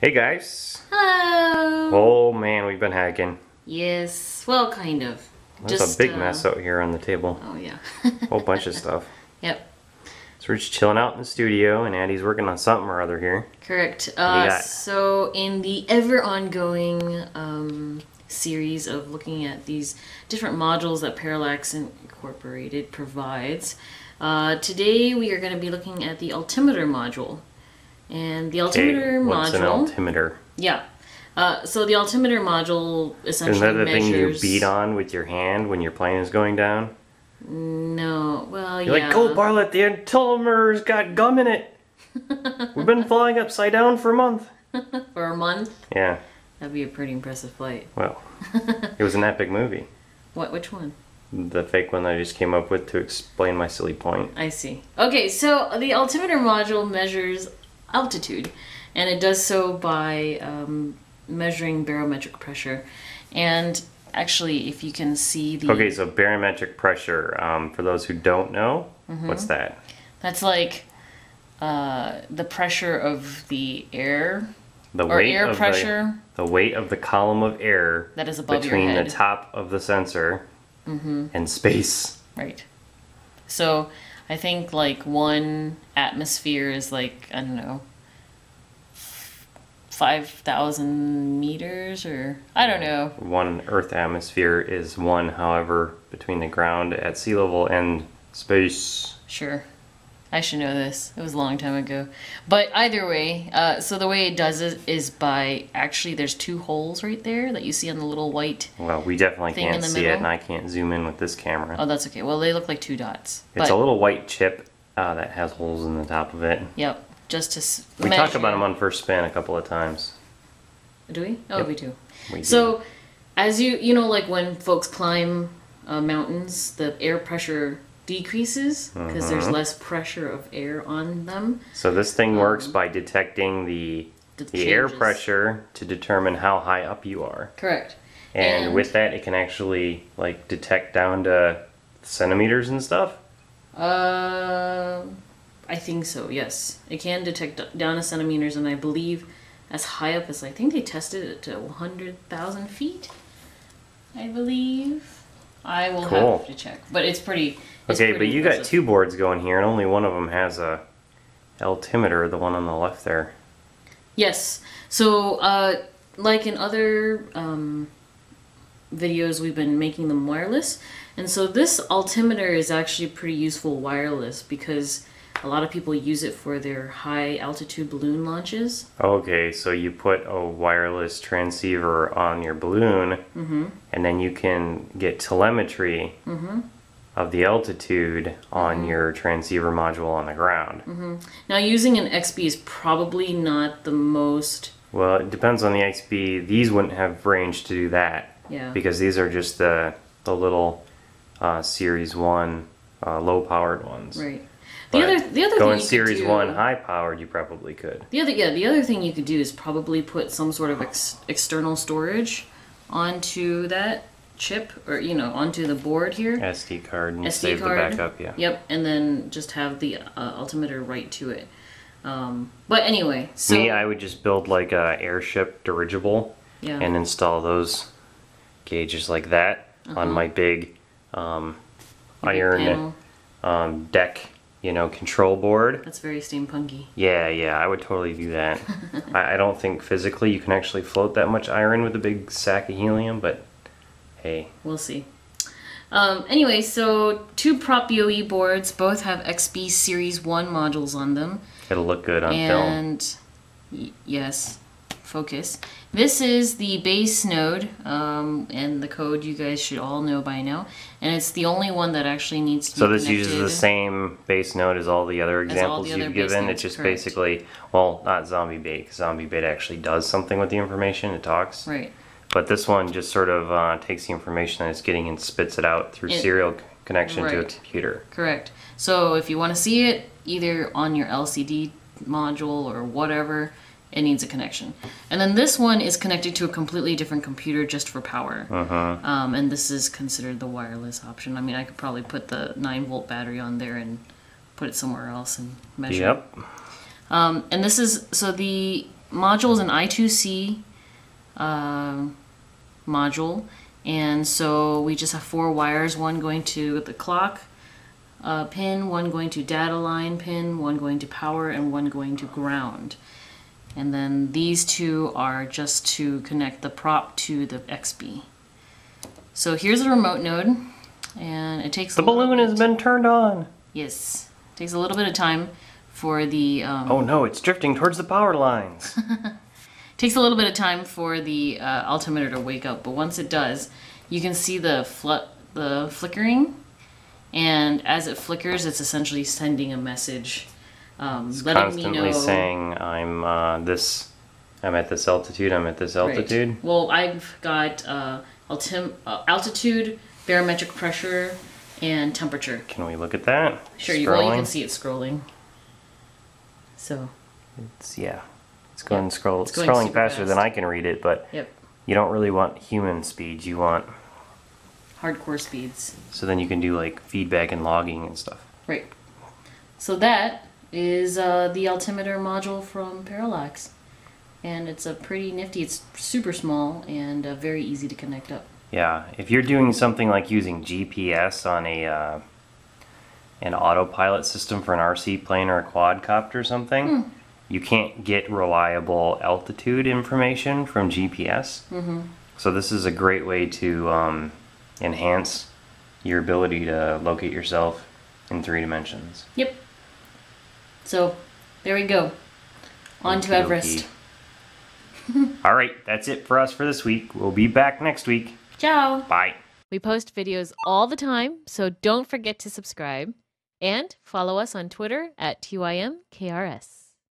Hey guys. Hello. Oh man, we've been hacking. Yes, well, kind of. There's a big mess out here on the table. Oh yeah. A whole bunch of stuff. Yep. So we're just chilling out in the studio, and Addie's working on something or other here. Correct. got? So in the ever ongoing series of looking at these different modules that Parallax Incorporated provides, today we are going to be looking at the altimeter module. And the altimeter module. What's an altimeter? Yeah. So the altimeter module essentially Isn't that the thing you measures... beat on with your hand when your plane is going down? No, well, You're yeah. like, go Bartlett, the altimeter's got gum in it. We've been flying upside down for a month. For a month? Yeah. That'd be a pretty impressive flight. Well, it was an epic movie. Which one? The fake one that I just came up with to explain my silly point. I see. Okay, so the altimeter module measures altitude, and it does so by measuring barometric pressure. And actually, if you can see the... Okay, so barometric pressure, for those who don't know, what's that? That's like the pressure of the air, The or weight air of pressure the weight of the column of air that is above between your head. the top of the sensor and space. Right. So I think like 1 atmosphere is like, I don't know, 5,000 meters, or I don't know. 1 Earth atmosphere is 1, however, between the ground at sea level and space. Sure. I should know this. It was a long time ago. But either way, so the way it does it is by, actually there's 2 holes right there that you see on the little white Well, we definitely thing can't in the see it, middle. and I can't zoom in with this camera. Oh, that's okay. Well, they look like 2 dots. It's a little white chip that has holes in the top of it. Yep. Just to We talked about them on First Spin a couple of times. Do we? Oh, Yep. we do. We do. So, as you know, like when folks climb mountains, the air pressure decreases because there's less pressure of air on them. So this thing works by detecting the air changes. pressure to determine how high up you are. Correct. And with that, it can actually like detect down to centimeters and stuff. I think so. Yes, it can detect down to centimeters, and I believe as high up as, I think they tested it to 100,000 feet. I believe. I will Cool. have to check, but it's pretty. Okay, but you got 2 boards going here, and only one of them has a altimeter, the one on the left there. Yes. So, like in other videos, we've been making them wireless. And so this altimeter is actually pretty useful wireless because a lot of people use it for their high altitude balloon launches. Okay, so you put a wireless transceiver on your balloon, and then you can get telemetry of the altitude on your transceiver module on the ground. Now, using an XB is probably not the most... Well, it depends on the XB. These wouldn't have range to do that. Yeah. Because these are just the little Series 1 low-powered ones. Right. But The other thing going you Series could do, 1 high-powered, you probably could. the other thing you could do is probably put some sort of external storage onto that chip, or onto the board here. SD card and SD save card. the backup, yeah. Yep, and then just have the altimeter right to it. But anyway, so Me, I would just build like a airship dirigible yeah. and install those gauges like that on my big iron deck, control board. That's very steampunky. Yeah, I would totally do that. I don't think physically you can actually float that much iron with a big sack of helium, but hey. We'll see. Anyway, so 2 Prop BOE boards, both have XB Series 1 modules on them. It'll look good on film. And yes, focus. This is the base node, and the code you guys should all know by now. And it's the only one that actually needs to be connected. So this uses the same base node as all the other examples you've given. It's just basically, well, not Zombie Bait, because Zombie Bait actually does something with the information. It talks. Right. But this one just sort of takes the information that it's getting and spits it out through serial connection to a computer. Correct. So if you want to see it, either on your LCD module or whatever, it needs a connection. And then this one is connected to a completely different computer just for power. And this is considered the wireless option. I mean, I could probably put the 9-volt battery on there and put it somewhere else and measure. Yep. And this is, so the module is an I2C module, and so we just have 4 wires, one going to the clock pin, one going to data line pin, one going to power, and one going to ground. And then these 2 are just to connect the prop to the XB. So here's the remote node, and it takes the balloon has been turned on. Yes, it takes a little bit of time for the oh no, it's drifting towards the power lines. Takes a little bit of time for the altimeter to wake up, but once it does, you can see the flickering, and as it flickers, it's essentially sending a message, It's letting me constantly know. saying I'm at this altitude. I'm at this altitude. Right. Well, I've got altitude, barometric pressure, and temperature. Can we look at that? Sure, you can see it scrolling. So it's going going scrolling super faster fast. than I can read it, but yep, you don't really want human speeds. You want hardcore speeds. so then you can do like feedback and logging and stuff. Right. So that is the altimeter module from Parallax, and it's a pretty nifty. It's super small and very easy to connect up. Yeah, if you're doing something like using GPS on an autopilot system for an RC plane or a quadcopter or something, you can't get reliable altitude information from GPS. So this is a great way to enhance your ability to locate yourself in 3 dimensions. Yep. So there we go. On to Everest. All right, that's it for us for this week. We'll be back next week. Ciao. Bye. We post videos all the time, so don't forget to subscribe and follow us on Twitter at TYMKRS.